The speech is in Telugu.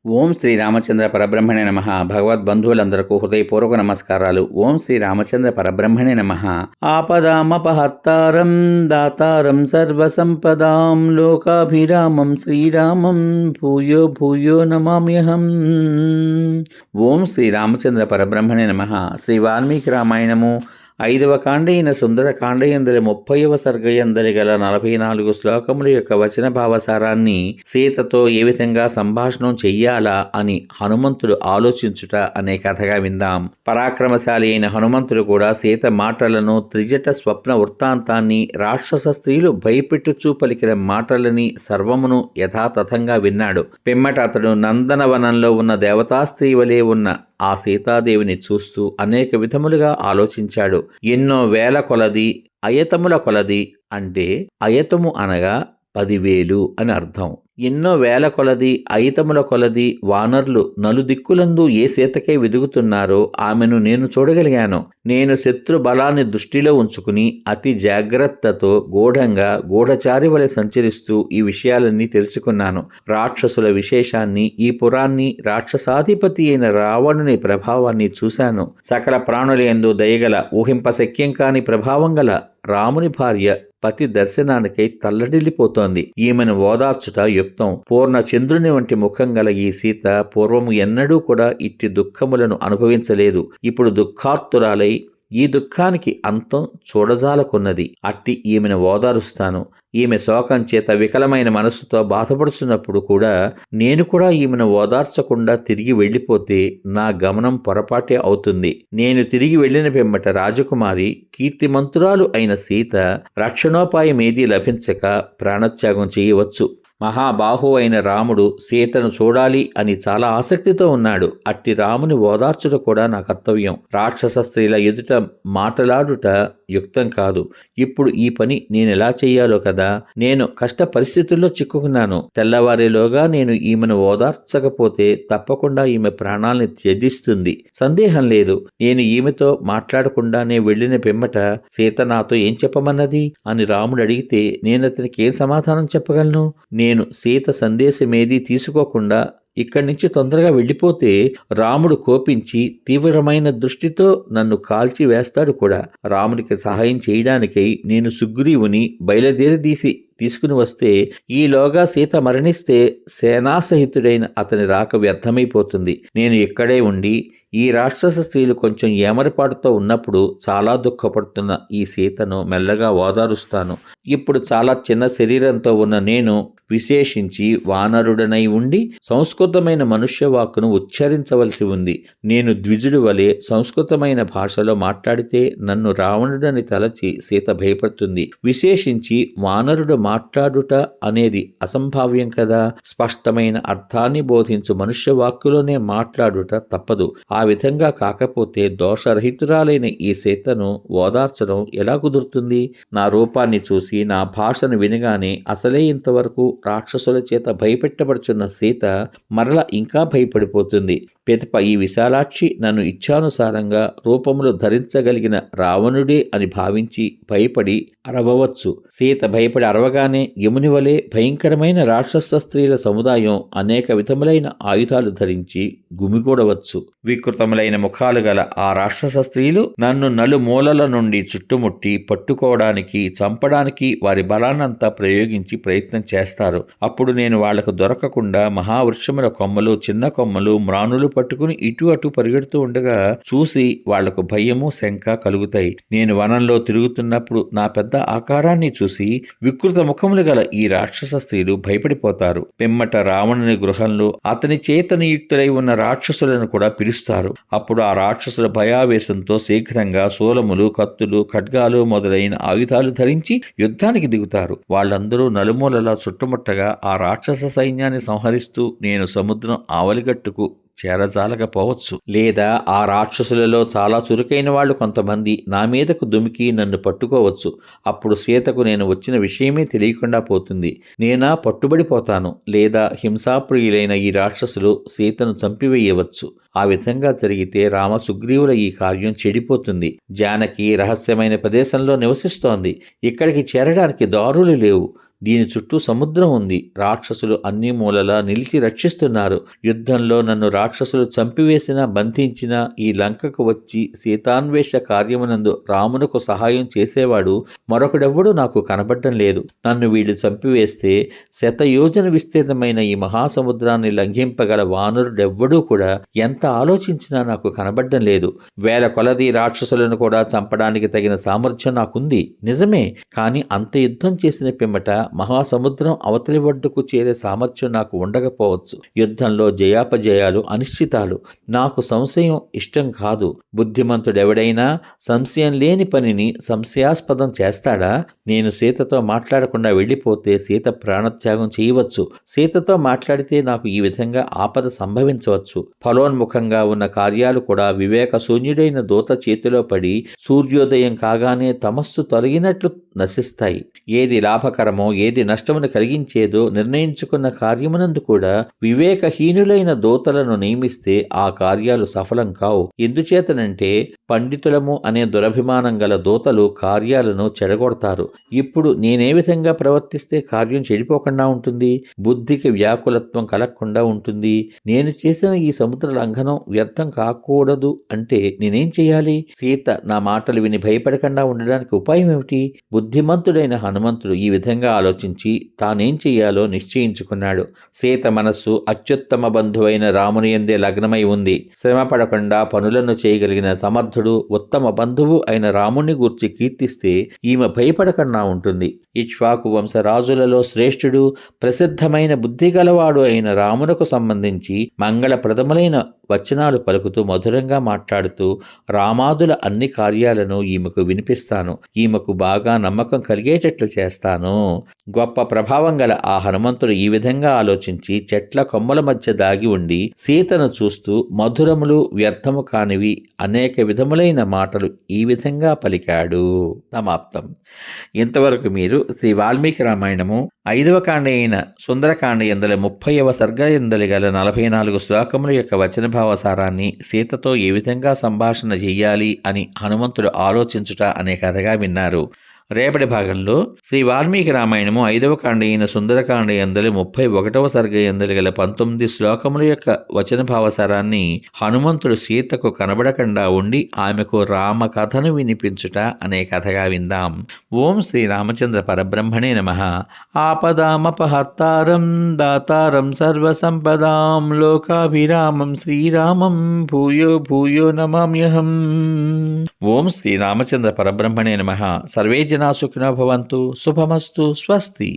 ఓం శ్రీ రామచంద్ర పరబ్రహ్మణే నమః. భగవద్బంధువులందరకు హృదయపూర్వక నమస్కారాలు. ఓం శ్రీ రామచంద్ర పరబ్రహ్మణే నమః. ఆపదామపహర్తారం దాతారం సర్వసంపదాం లోకాభిరామం శ్రీరామం భూయో భూయో నమామ్యహం. ఓం శ్రీ రామచంద్ర పరబ్రహ్మణే నమః. శ్రీ వాల్మీకి రామాయణము 5వ కాండైన సుందరకాండయందలి 30వ సర్గయందలి గల 44 శ్లోకముల యొక్క వచన భావసారాన్ని సీతతో ఏ విధంగా సంభాషణం చెయ్యాలా అని హనుమంతుడు ఆలోచించుట అనే కథగా విందాం. పరాక్రమశాలి అయిన హనుమంతుడు కూడా సీత మాటలను, త్రిజట స్వప్న వృత్తాంతాన్ని, రాక్షస స్త్రీలు భయపెట్టుచూ పలికిన మాటలని సర్వమును యథాతథంగా విన్నాడు. పిమ్మట అతడు నందనవనంలో ఉన్న దేవతాస్త్రీ వలె ఉన్న ఆ సీతాదేవిని చూస్తూ అనేక విధములుగా ఆలోచించాడు. ఎన్నో వేల కొలది, అయతముల కొలది, అంటే అయతము అనగా 10,000 అని అర్థం. ఎన్నో వేల కొలది, అయితముల కొలది వానరులు నలుదిక్కులందు ఏ సీతకై వెదుగుతున్నారో ఆమెను నేను చూడగలిగాను. నేను శత్రు బలాన్ని దృష్టిలో ఉంచుకుని అతి జాగ్రత్తతో గూఢచారి వలె సంచరిస్తూ ఈ విషయాలన్నీ తెలుసుకున్నాను. రాక్షసుల విశేషాన్ని, ఈ పురాన్ని, రాక్షసాధిపతి అయిన రావణుని ప్రభావాన్ని చూశాను. సకల ప్రాణులయందు దయగల, ఊహింపశక్యం కాని ప్రభావం గల రాముని భార్య పతి దర్శనానికై తల్లడిల్లిపోతోంది. ఈమెను ఓదార్చుట యుక్తం. పూర్ణ చంద్రుని వంటి ముఖం గల ఈ సీత పూర్వము ఎన్నడూ కూడా ఇట్టి దుఃఖములను అనుభవించలేదు. ఇప్పుడు దుఃఖార్తురాలై ఈ దుఃఖానికి అంతం చూడజాలకున్నది. అట్టి ఈమెను ఓదారుస్తాను. ఈమె శోకం చేత వికలమైన మనస్సుతో బాధపడుతున్నప్పుడు కూడా నేను కూడా ఈమెను ఓదార్చకుండా తిరిగి వెళ్ళిపోతే నా గమనం పొరపాటే అవుతుంది. నేను తిరిగి వెళ్ళిన పిమ్మట రాజకుమారి, కీర్తిమంతురాలు అయిన సీత రక్షణోపాయమేదీ లభించక ప్రాణత్యాగం చేయవచ్చు. మహాబాహు అయిన రాముడు సీతను చూడాలి అని చాలా ఆసక్తితో ఉన్నాడు. అట్టి రాముని ఓదార్చుట కూడా నా కర్తవ్యం. రాక్షస స్త్రీల ఎదుట మాటలాడుట యుక్తం కాదు. ఇప్పుడు ఈ పని నేనెలా చెయ్యాలో కదా. నేను కష్ట పరిస్థితుల్లో చిక్కుకున్నాను. తెల్లవారేలోగా నేను ఈమెను ఓదార్చకపోతే తప్పకుండా ఈమె ప్రాణాల్ని త్యజిస్తుంది. సందేహం లేదు. నేను ఈమెతో మాట్లాడకుండానే వెళ్ళిన పిమ్మట సీత నాతో ఏం చెప్పమన్నది అని రాముడు అడిగితే నేనతనికి ఏం సమాధానం చెప్పగలను? నేను సీత సందేశమేదీ తీసుకోకుండా ఇక్కడి నుంచి తొందరగా వెళ్ళిపోతే రాముడు కోపించి తీవ్రమైన దృష్టితో నన్ను కాల్చి వేస్తాడు కూడా. రాముడికి సహాయం చేయడానికై నేను సుగ్రీవుని బయలుదేరదీసి తీసుకుని వస్తే ఈలోగా సీత మరణిస్తే సేనాసహితుడైన అతని రాక వ్యర్థమైపోతుంది. నేను ఇక్కడే ఉండి ఈ రాక్షస స్త్రీలు కొంచెం ఏమరపాటుతో ఉన్నప్పుడు చాలా దుఃఖపడుతున్న ఈ సీతను మెల్లగా ఓదారుస్తాను. ఇప్పుడు చాలా చిన్న శరీరంతో ఉన్న నేను విశేషించి వానరుడనై ఉండి సంస్కృతమైన మనుష్యవాక్కును ఉచ్చరించవలసి ఉంది. నేను ద్విజుడు వలె సంస్కృతమైన భాషలో మాట్లాడితే నన్ను రావణుడని తలచి సీత భయపడుతుంది. విశేషించి వానరుడు మాట్లాడుట అనేది అసంభావ్యం కదా. స్పష్టమైన అర్థాన్ని బోధించు మనుష్యవాక్కులోనే మాట్లాడుట తప్పదు. ఆ విధంగా కాకపోతే దోషరహితురాలైన ఈ సీతను ఓదార్చడం ఎలా కుదురుతుంది? నా రూపాన్ని చూసి, నా భాషను వినగానే అసలే ఇంతవరకు రాక్షసుల చేత భయపెట్టబడుచున్న సీత మరల ఇంకా భయపడిపోతుంది. పిదప ఈ విశాలాక్షి నన్ను ఇచ్ఛానుసారంగా రూపములు ధరించగలిగిన రావణుడే అని భావించి భయపడి అరవవచ్చు. సీత భయపడి అరవగానే యముని వలె భయంకరమైన రాక్షస స్త్రీల సముదాయం అనేక విధములైన ఆయుధాలు ధరించి గుమిగూడవచ్చు. వికృతములైన ముఖాలు గల ఆ రాక్షస స్త్రీలు నన్ను నలుమూలల నుండి చుట్టుముట్టి పట్టుకోవడానికి, చంపడానికి వారి బలాన్నంతా ప్రయోగించి ప్రయత్నం చేస్తారు. అప్పుడు నేను వాళ్లకు దొరకకుండా మహావృక్షముల కొమ్మలు, చిన్న కొమ్మలు, మ్రానులు పట్టుకుని ఇటు అటు పరిగెడుతూ ఉండగా చూసి వాళ్లకు భయము, శంక కలుగుతాయి. నేను వనంలో తిరుగుతున్నప్పుడు నా పెద్ద ఆకారాన్ని చూసి వికృత ముఖములు గల ఈ రాక్షస స్త్రీలు భయపడిపోతారు. పిమ్మట రావణుని గృహంలో అతని చేతనయుక్తులై ఉన్న రాక్షసులను కూడా పిలుస్తారు. అప్పుడు ఆ రాక్షసుల భయావేశంతో శీఘ్రంగా శూలములు, కత్తులు, ఖడ్గాలు మొదలైన ఆయుధాలు ధరించి యుద్ధానికి దిగుతారు. వాళ్ళందరూ నలుమూలలా చుట్టుముట్టగా ఆ రాక్షస సైన్యాన్ని సంహరిస్తూ నేను సముద్రం ఆవలిగట్టుకు చేరజాలకపోవచ్చు. లేదా ఆ రాక్షసులలో చాలా చురుకైన వాళ్ళు కొంతమంది నా మీదకు దుమికి నన్ను పట్టుకోవచ్చు. అప్పుడు సీతకు నేను వచ్చిన విషయమే తెలియకుండా పోతుంది. నేనా పట్టుబడిపోతాను. లేదా హింసాప్రియులైన ఈ రాక్షసులు సీతను చంపివేయవచ్చు. ఆ విధంగా జరిగితే రామ సుగ్రీవుల ఈ కార్యం చెడిపోతుంది. జానకి రహస్యమైన ప్రదేశంలో నివసిస్తోంది. ఇక్కడికి చేరడానికి దారులు లేవు. దీని చుట్టూ సముద్రం ఉంది. రాక్షసులు అన్ని మూలలా నిలిచి రక్షిస్తున్నారు. యుద్ధంలో నన్ను రాక్షసులు చంపివేసినా బంధించిన ఈ లంకకు వచ్చి సీతాన్వేష కార్యమునందు రామునకు సహాయం చేసేవాడు మరొకడెవ్వడూ నాకు కనబడ్డం లేదు. నన్ను వీళ్ళు చంపివేస్తే శతయోజన విస్తీర్ణమైన ఈ మహాసముద్రాన్ని లంఘింపగల వానరుడెవ్వడూ కూడా ఎంత ఆలోచించినా నాకు కనబడ్డం లేదు. వేల కొలది రాక్షసులను కూడా చంపడానికి తగిన సామర్థ్యం నాకుంది నిజమే, కానీ అంత యుద్ధం చేసిన పిమ్మట మహాసముద్రం అవతలి ఒడ్డుకు చేరే సామర్థ్యం నాకు ఉండకపోవచ్చు. యుద్ధంలో జయాపజయాలు అనిశ్చితాలు. నాకు సంశయం ఇష్టం కాదు. బుద్ధిమంతుడెవడైనా సంశయం లేని పనిని సంశయాస్పదం చేస్తాడా? నేను సీతతో మాట్లాడకుండా వెళ్ళిపోతే సీత ప్రాణత్యాగం చేయవచ్చు. సీతతో మాట్లాడితే నాకు ఈ విధంగా ఆపద సంభవించవచ్చు. ఫలోన్ముఖంగా ఉన్న కార్యాలు కూడా వివేక శూన్యుడైన దూత చేతిలో పడి సూర్యోదయం కాగానే తమస్సు తొలగినట్లు నశిస్తాయి. ఏది లాభకరమో ఏది నష్టమును కలిగించేదో నిర్ణయించుకున్న కార్యమునందు కూడా వివేకహీనులైన దూతలను నియమిస్తే ఆ కార్యాలు సఫలం కావు. ఎందుచేతనంటే పండితులము అనే దురభిమానం గల దూతలు కార్యాలను చెడగొడతారు. ఇప్పుడు నేనే విధంగా ప్రవర్తిస్తే కార్యం చెడిపోకుండా ఉంటుంది, బుద్ధికి వ్యాకులత్వం కలగకుండా ఉంటుంది? నేను చేసిన ఈ సముద్ర లంఘనం వ్యర్థం కాకూడదు అంటే నేనేం చేయాలి? సీత నా మాటలు విని భయపడకుండా ఉండడానికి ఉపాయం ఏమిటి? బుద్ధిమంతుడైన హనుమంతుడు ఈ విధంగా ఆలోచించి తానేం చెయ్యాలో నిశ్చయించుకున్నాడు. సీత మనస్సు అత్యుత్తమ బంధువైన రాముని యందే లగ్నమై ఉంది. శ్రమ పడకుండా పనులను చేయగలిగిన సమర్థుడు ఉత్తమ బంధువు అయిన రాముని గూర్చి కీర్తిస్తే ఈమె భయపడకుండా ఉంటుంది. ఇక్ష్వాకు వంశరాజులలో శ్రేష్ఠుడు ప్రసిద్ధమైన బుద్ధి గలవాడు అయిన రామునకు సంబంధించి మంగళప్రదములైన వచనాలు పలుకుతూ మధురంగా మాట్లాడుతూ రామాదుల అన్ని కార్యాలను ఈమెకు వినిపిస్తాను. ఈమెకు బాగా నమ్మకం కలిగేటట్లు చేస్తాను. గొప్ప ప్రభావం గల ఆ హనుమంతుడు ఈ విధంగా ఆలోచించి చెట్ల కొమ్మల మధ్య దాగి ఉండి సీతను చూస్తూ మధురములు వ్యర్థము కానివి అనేక విధములైన మాటలు ఈ విధంగా పలికాడు. సమాప్తం. ఇంతవరకు మీరు శ్రీ వాల్మీకి రామాయణము 5వ కాండ అయిన సుందరకాండ యందలి 30వ సర్గ యందలి గల 44 శ్లోకముల యొక్క వచనభావ సారాన్ని, సీతతో ఏ విధంగా సంభాషణ చెయ్యాలి అని హనుమంతుడు ఆలోచించుట అనే కథగా విన్నారు. రేపటి భాగంలో శ్రీ వాల్మీకి రామాయణము 5వ కాండ అయిన సుందరకాండ యందలి 31వ సర్గ యందలి గల 19 శ్లోకముల యొక్క వచన భావసారాన్ని హనుమంతుడు సీతకు కనబడకుండా ఉండి ఆమెకు రామ కథను వినిపించుట అనే కథగా విందాం. ఓం శ్రీ రామచంద్ర పరబ్రహ్మణే నమః. ఆపదామపహర్తారం దాతారం సర్వసంపదాం లోకాభిరామం శ్రీరామం భూయో భూయో నమామ్యహం. ఓం శ్రీ రామచంద్ర పరబ్రహ్మణే నమః. సర్వే జనా సుఖినో భవంతు. శుభమస్తు. స్వస్తి.